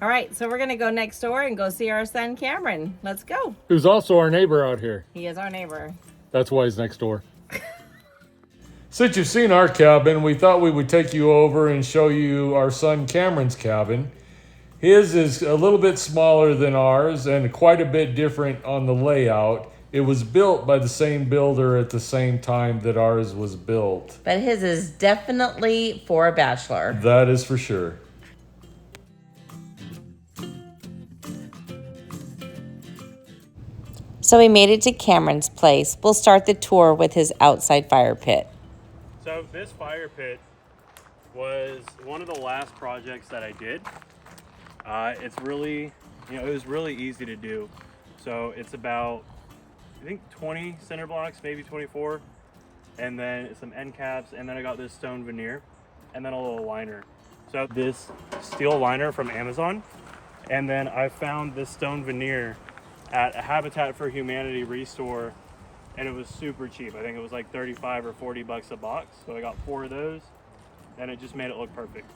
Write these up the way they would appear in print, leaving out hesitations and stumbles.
All right, so we're gonna go next door and go see our son Cameron. Let's go. Who's also our neighbor out here. He is our neighbor. That's why he's next door. Since you've seen our cabin, we thought we would take you over and show you our son Cameron's cabin. His is a little bit smaller than ours and quite a bit different on the layout. It was built by the same builder at the same time that ours was built. But his is definitely for a bachelor. That is for sure. So we made it to Cameron's place. We'll start the tour with his outside fire pit. So this fire pit was one of the last projects that I did. It's really, it was really easy to do. So it's about, I think 20 center blocks, maybe 24. And then some end caps, and then I got this stone veneer, and then a little liner. So this steel liner from Amazon, and then I found this stone veneer at a Habitat for Humanity restore, and it was super cheap. I think it was like 35 or 40 bucks a box. So I got 4 of those, and it just made it look perfect.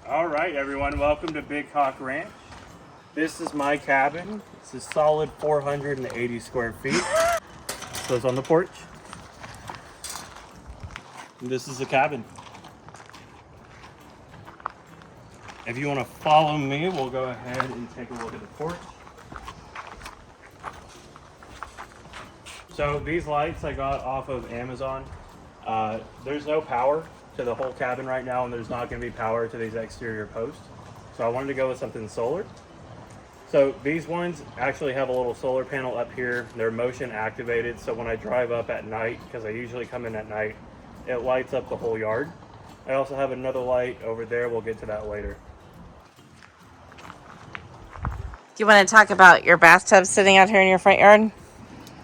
All right, everyone, welcome to Big Hawk Ranch. This is my cabin. It's a solid 480 square feet. So it's on the porch. And this is the cabin. If you want to follow me, we'll go ahead and take a look at the porch. So these lights I got off of Amazon. There's no power to the whole cabin right now, and there's not going to be power to these exterior posts. So I wanted to go with something solar. So these ones actually have a little solar panel up here. They're motion activated, so when I drive up at night, because I usually come in at night, it lights up the whole yard. I also have another light over there. We'll get to that later. Do you want to talk about your bathtub sitting out here in your front yard?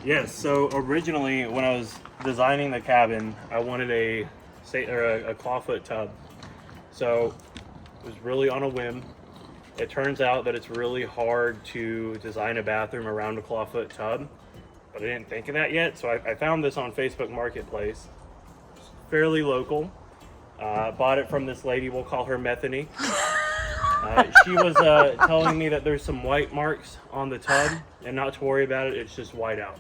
Yes, so originally when I was designing the cabin, I wanted a clawfoot tub. So it was really on a whim. It turns out that it's really hard to design a bathroom around a clawfoot tub, but I didn't think of that yet. So I found this on Facebook Marketplace. It's fairly local. Bought it from this lady, we'll call her Methany. She was telling me that there's some white marks on the tub and not to worry about it, it's just white out.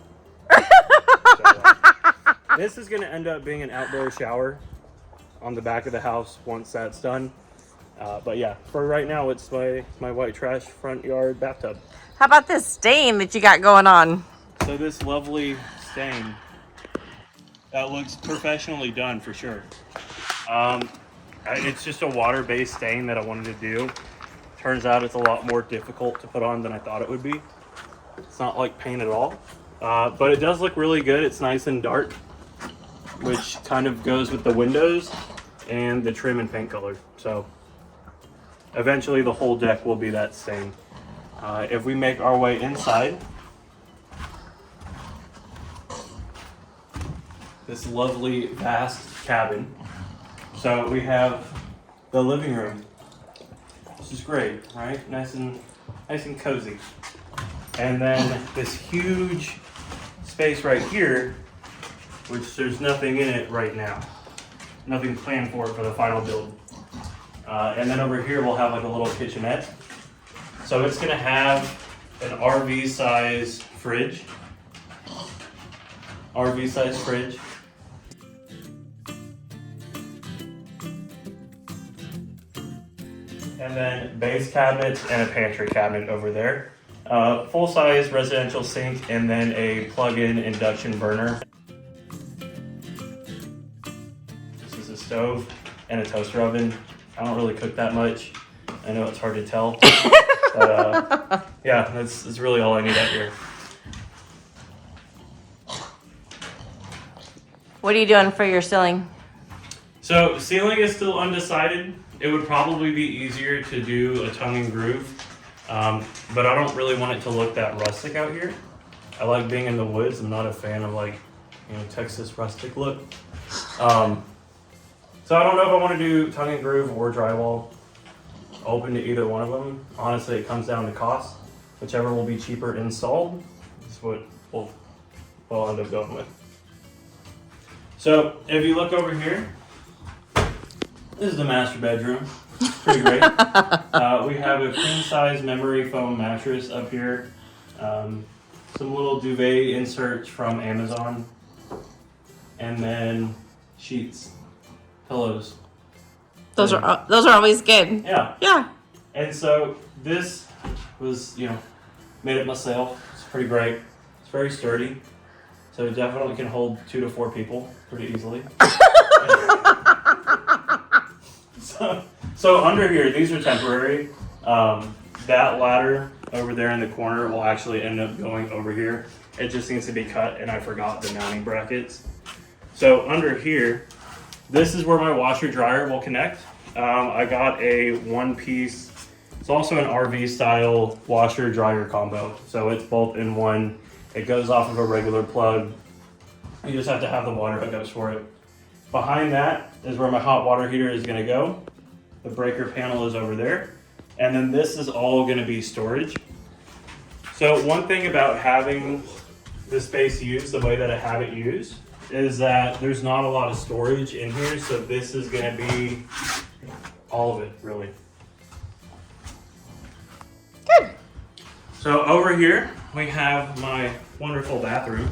So, this is going to end up being an outdoor shower on the back of the house once that's done. But yeah, for right now, it's my white trash front yard bathtub. How about this stain that you got going on? So this lovely stain, that looks professionally done for sure. It's just a water-based stain that I wanted to do. Turns out it's a lot more difficult to put on than I thought it would be. It's not like paint at all, but it does look really good. It's nice and dark, which kind of goes with the windows and the trim and paint color. So eventually the whole deck will be that same. If we make our way inside, this lovely vast cabin. So we have the living room. This is great, right? Nice and cozy. And then this huge space right here, which there's nothing in it right now. Nothing planned for the final build. And then over here we'll have like a little kitchenette. So it's gonna have an RV size fridge. RV size fridge. And then base cabinet and a pantry cabinet over there. Full-size residential sink and then a plug-in induction burner. This is a stove and a toaster oven. I don't really cook that much. I know it's hard to tell. But yeah, that's really all I need out here. What are you doing for your ceiling? So ceiling is still undecided. It would probably be easier to do a tongue and groove, but I don't really want it to look that rustic out here. I like being in the woods. I'm not a fan of Texas rustic look. So I don't know if I want to do tongue and groove or drywall. Open to either one of them. Honestly, it comes down to cost. Whichever will be cheaper installed is what we'll end up going with. So if you look over here, this is the master bedroom. It's pretty great. We have a queen size memory foam mattress up here. Some little duvet inserts from Amazon. And then sheets, pillows. Those are always good. Yeah. Yeah. And so this was, made it myself. It's pretty great. It's very sturdy. So it definitely can hold 2 to 4 people pretty easily. So under here, these are temporary. That ladder over there in the corner will actually end up going over here. It just needs to be cut, and I forgot the mounting brackets. So under here, this is where my washer dryer will connect. I got a one-piece, it's also an RV style washer dryer combo. So it's both in one. It goes off of a regular plug. You just have to have the water hookups for it. Behind that is where my hot water heater is gonna go. The breaker panel is over there. And then this is all gonna be storage. So one thing about having the space used the way that I have it used is that there's not a lot of storage in here. So this is gonna be all of it, really. Good. So over here, we have my wonderful bathroom.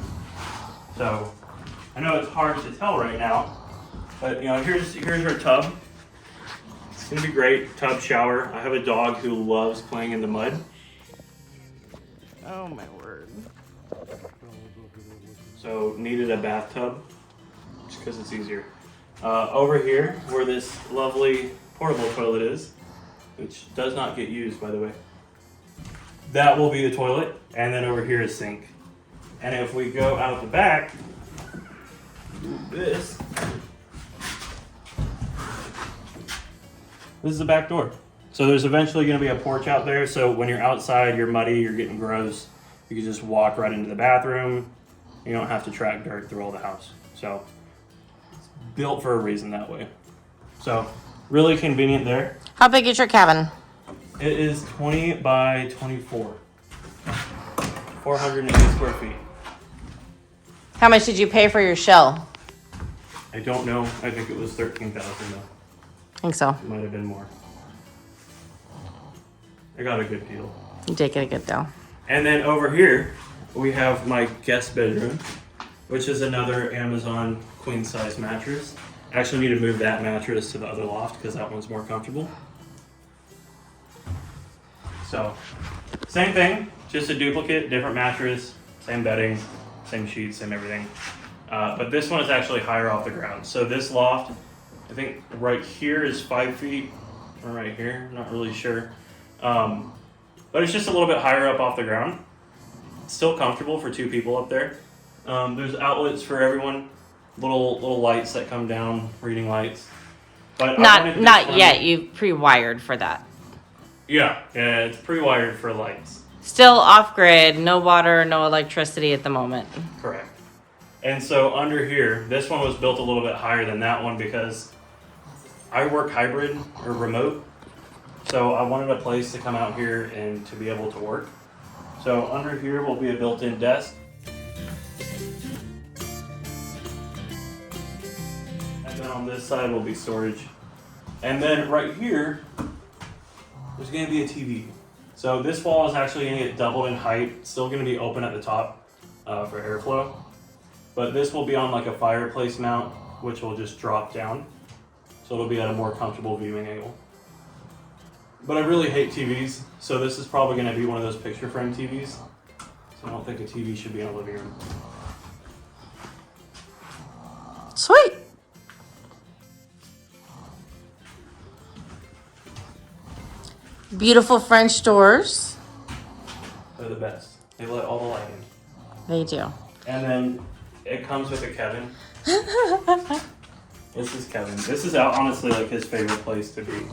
So I know it's hard to tell right now, but here's our tub. It's gonna be great, tub shower. I have a dog who loves playing in the mud. Oh my word. So needed a bathtub, just because it's easier. Over here, where this lovely portable toilet is, which does not get used, by the way. That will be the toilet, and then over here is sink. And if we go out the back, this is the back door. So there's eventually going to be a porch out there, so when you're outside, you're muddy, you're getting gross, you can just walk right into the bathroom. You don't have to track dirt through all the house. So it's built for a reason that way. So really convenient there. How big is your cabin? It is 20 by 24. 480 square feet. How much did you pay for your shell? I don't know. I think it was 13,000 though. I think so. It might have been more. I got a good deal. You did get a good deal. And then over here, we have my guest bedroom, which is another Amazon queen size mattress. I actually need to move that mattress to the other loft because that one's more comfortable. So, same thing, just a duplicate, different mattress, same bedding, same sheets, same everything. But this one is actually higher off the ground. So this loft, I think right here is 5 feet, or right here, not really sure. But it's just a little bit higher up off the ground. Still comfortable for 2 people up there. There's outlets for everyone, little lights that come down, reading lights. But Not yet. You pre-wired for that. Yeah, it's pre-wired for lights. Still off grid, no water, no electricity at the moment. Correct. And so under here, this one was built a little bit higher than that one because I work hybrid or remote. So I wanted a place to come out here and to be able to work. So under here will be a built-in desk. And then on this side will be storage. And then right here, there's gonna be a TV. So this wall is actually gonna get doubled in height. Still gonna be open at the top for airflow. But this will be on like a fireplace mount, which will just drop down. So it'll be at a more comfortable viewing angle. But I really hate TVs, so this is probably gonna be one of those picture frame TVs. So I don't think a TV should be in a living room. Sweet. Beautiful French doors. They're the best. They let all the light in. They do. And then it comes with a Kevin. This is Kevin. This is honestly like his favorite place to be.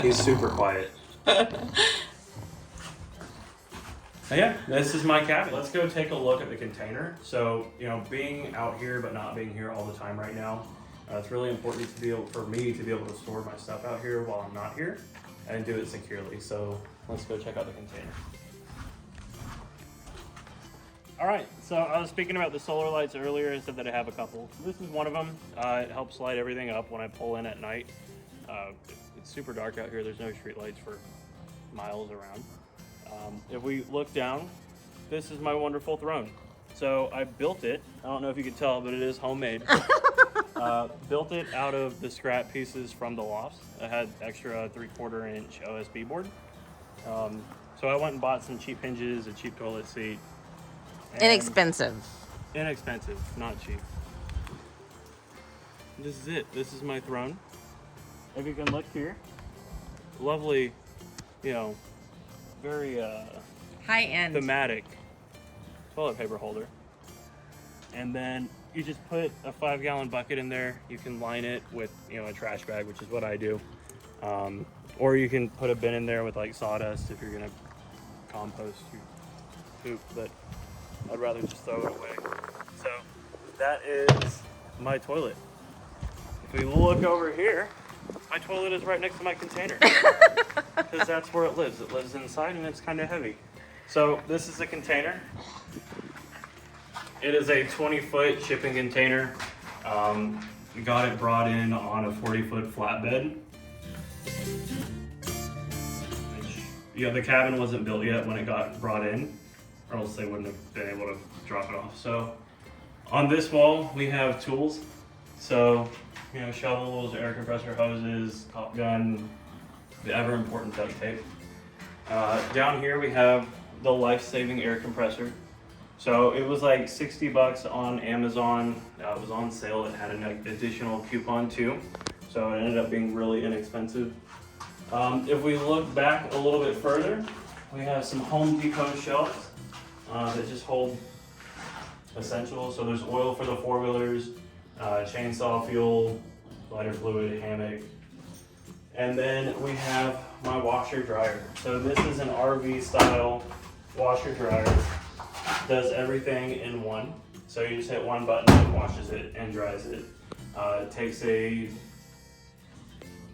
He's super quiet. Yeah, this is my cabin. Let's go take a look at the container. So, you know, being out here but not being here all the time right now, it's really important to be able, for me to be able to store my stuff out here while I'm not here and do it securely. So let's go check out the container. All right, so I was speaking about the solar lights earlier. I said that I have a couple. This is one of them. It helps light everything up when I pull in at night. It's super dark out here. There's no street lights for miles around. If we look down, this is my wonderful throne. So I built it. I don't know if you can tell, but it is homemade. Built it out of the scrap pieces from the lofts. I had extra 3/4 inch OSB board. So I went and bought some cheap hinges, a cheap toilet seat. Inexpensive. Inexpensive, not cheap. This is it. This is my throne. If you can look here, lovely, you know, very high-end thematic toilet paper holder. And then you just put a 5-gallon bucket in there. You can line it with, you know, a trash bag, which is what I do. Or you can put a bin in there with like sawdust if you're gonna compost your poop, but I'd rather just throw it away. So that is my toilet. If we look over here, my toilet is right next to my container. Because that's where it lives. It lives inside and it's kind of heavy. So this is a container. It is a 20-foot shipping container. We got it brought in on a 40-foot flatbed. Yeah, the cabin wasn't built yet when it got brought in, or else they wouldn't have been able to drop it off. So on this wall, we have tools. So, you know, shovels, air compressor hoses, top gun, the ever important duct tape. Down here we have the life-saving air compressor. So it was like 60 bucks on Amazon. It was on sale. It had an additional coupon too. So it ended up being really inexpensive. If we look back a little bit further, we have some Home Depot shelves that just hold essentials. So there's oil for the four-wheelers, chainsaw fuel, lighter fluid, hammock. And then we have my washer dryer. So this is an RV style washer dryer. Does everything in one. So you just hit one button, it washes it and dries it. It takes a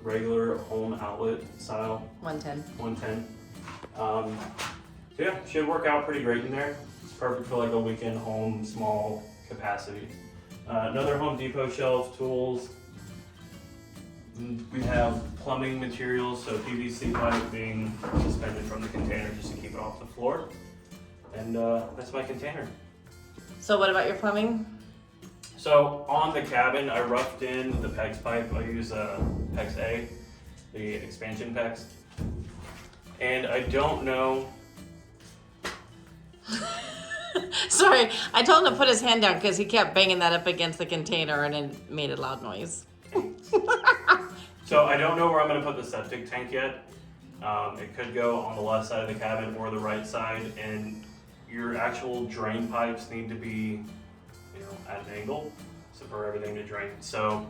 regular home outlet style 110. So yeah, should work out pretty great in there. It's perfect for like a weekend home, small capacity. Another Home Depot shelf, tools. We have plumbing materials, so PVC pipe being suspended from the container just to keep it off the floor. And that's my container. So what about your plumbing? So on the cabin, I roughed in the PEX pipe. I use PEX A, the expansion PEX. And I don't know. Sorry, I told him to put his hand down because he kept banging that up against the container and it made a loud noise. So I don't know where I'm going to put the septic tank yet. It could go on the left side of the cabin or the right side, and your actual drain pipes need to be, you know, at an angle so for everything to drain. So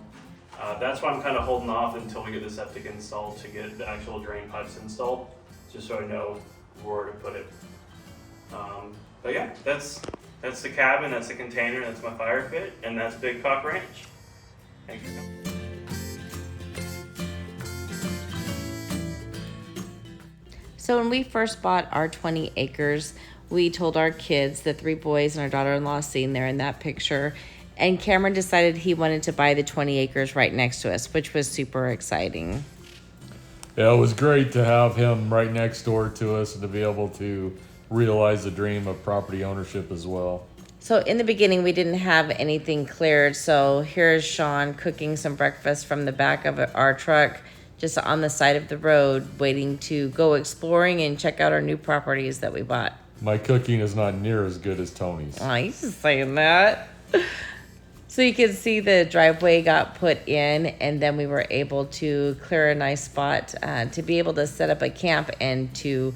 that's why I'm kind of holding off until we get the septic installed to get the actual drain pipes installed, just so I know where to put it. But yeah, that's the cabin, that's the container, that's my fire pit, and that's Big Cock Ranch. Thanks for coming. So when we first bought our 20 acres, we told our kids, the 3 boys and our daughter-in-law seen there in that picture, and Cameron decided he wanted to buy the 20 acres right next to us, which was super exciting. Yeah, it was great to have him right next door to us and to be able to realize the dream of property ownership as well. So in the beginning, we didn't have anything cleared, so here's Sean cooking some breakfast from the back of our truck, just on the side of the road, waiting to go exploring and check out our new properties that we bought. My cooking is not near as good as Tony's. Oh, he's just saying that. So you can see the driveway got put in, and then we were able to clear a nice spot to be able to set up a camp and to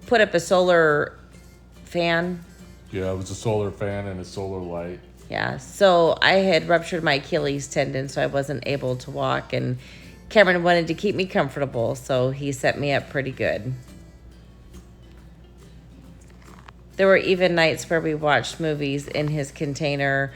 put up a solar fan. Yeah, it was a solar fan and a solar light. Yeah, so I had ruptured my Achilles tendon, so I wasn't able to walk, and Cameron wanted to keep me comfortable, so he set me up pretty good. There were even nights where we watched movies in his container,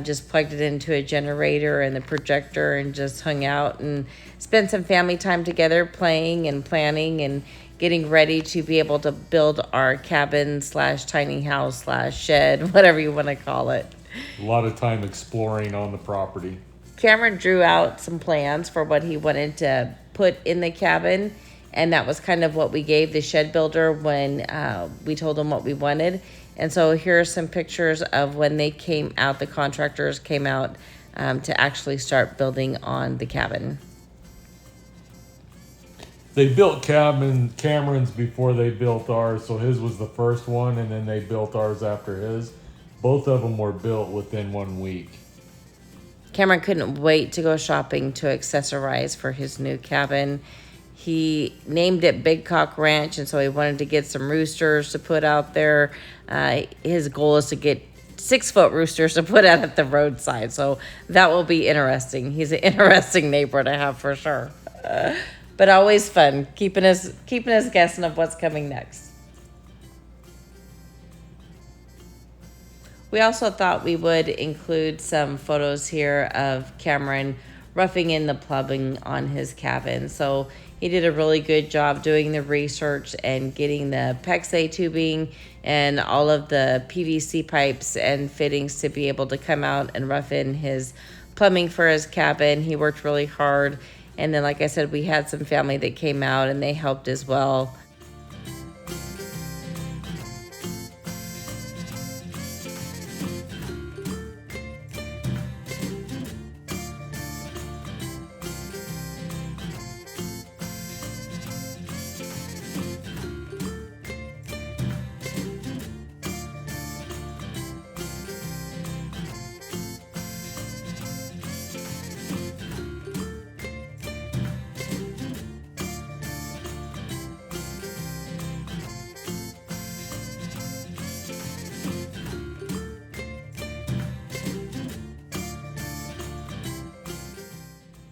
just plugged it into a generator and the projector and just hung out and spent some family time together playing and planning and getting ready to be able to build our cabin slash tiny house slash shed, whatever you want to call it. A lot of time exploring on the property. Cameron drew out some plans for what he wanted to put in the cabin, and that was kind of what we gave the shed builder when we told him what we wanted. And so here are some pictures of when they came out, the contractors came out to actually start building on the cabin. They built Cameron's before they built ours, so his was the first one, and then they built ours after his. Both of them were built within 1 week. Cameron couldn't wait to go shopping to accessorize for his new cabin. He named it Big Cock Ranch, and so he wanted to get some roosters to put out there. His goal is to get 6-foot roosters to put out at the roadside, so that will be interesting. He's an interesting neighbor to have for sure. But always fun, keeping us guessing of what's coming next. We also thought we would include some photos here of Cameron roughing in the plumbing on his cabin. So he did a really good job doing the research and getting the PEX-A tubing and all of the PVC pipes and fittings to be able to come out and rough in his plumbing for his cabin. He worked really hard. And then, like I said, we had some family that came out and they helped as well.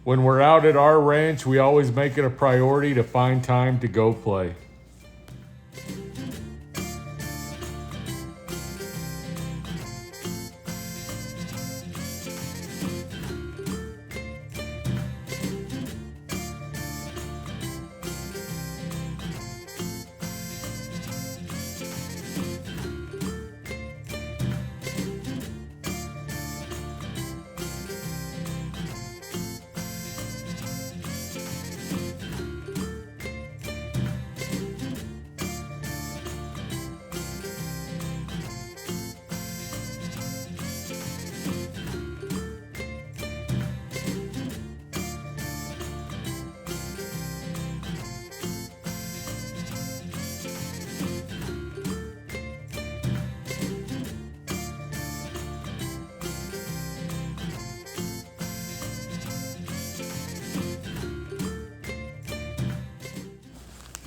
When we're out at our ranch, we always make it a priority to find time to go play.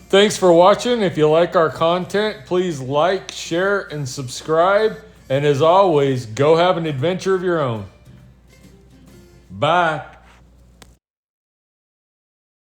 Thanks for watching. If you like our content, please like, share, and subscribe. And as always, go have an adventure of your own. Bye.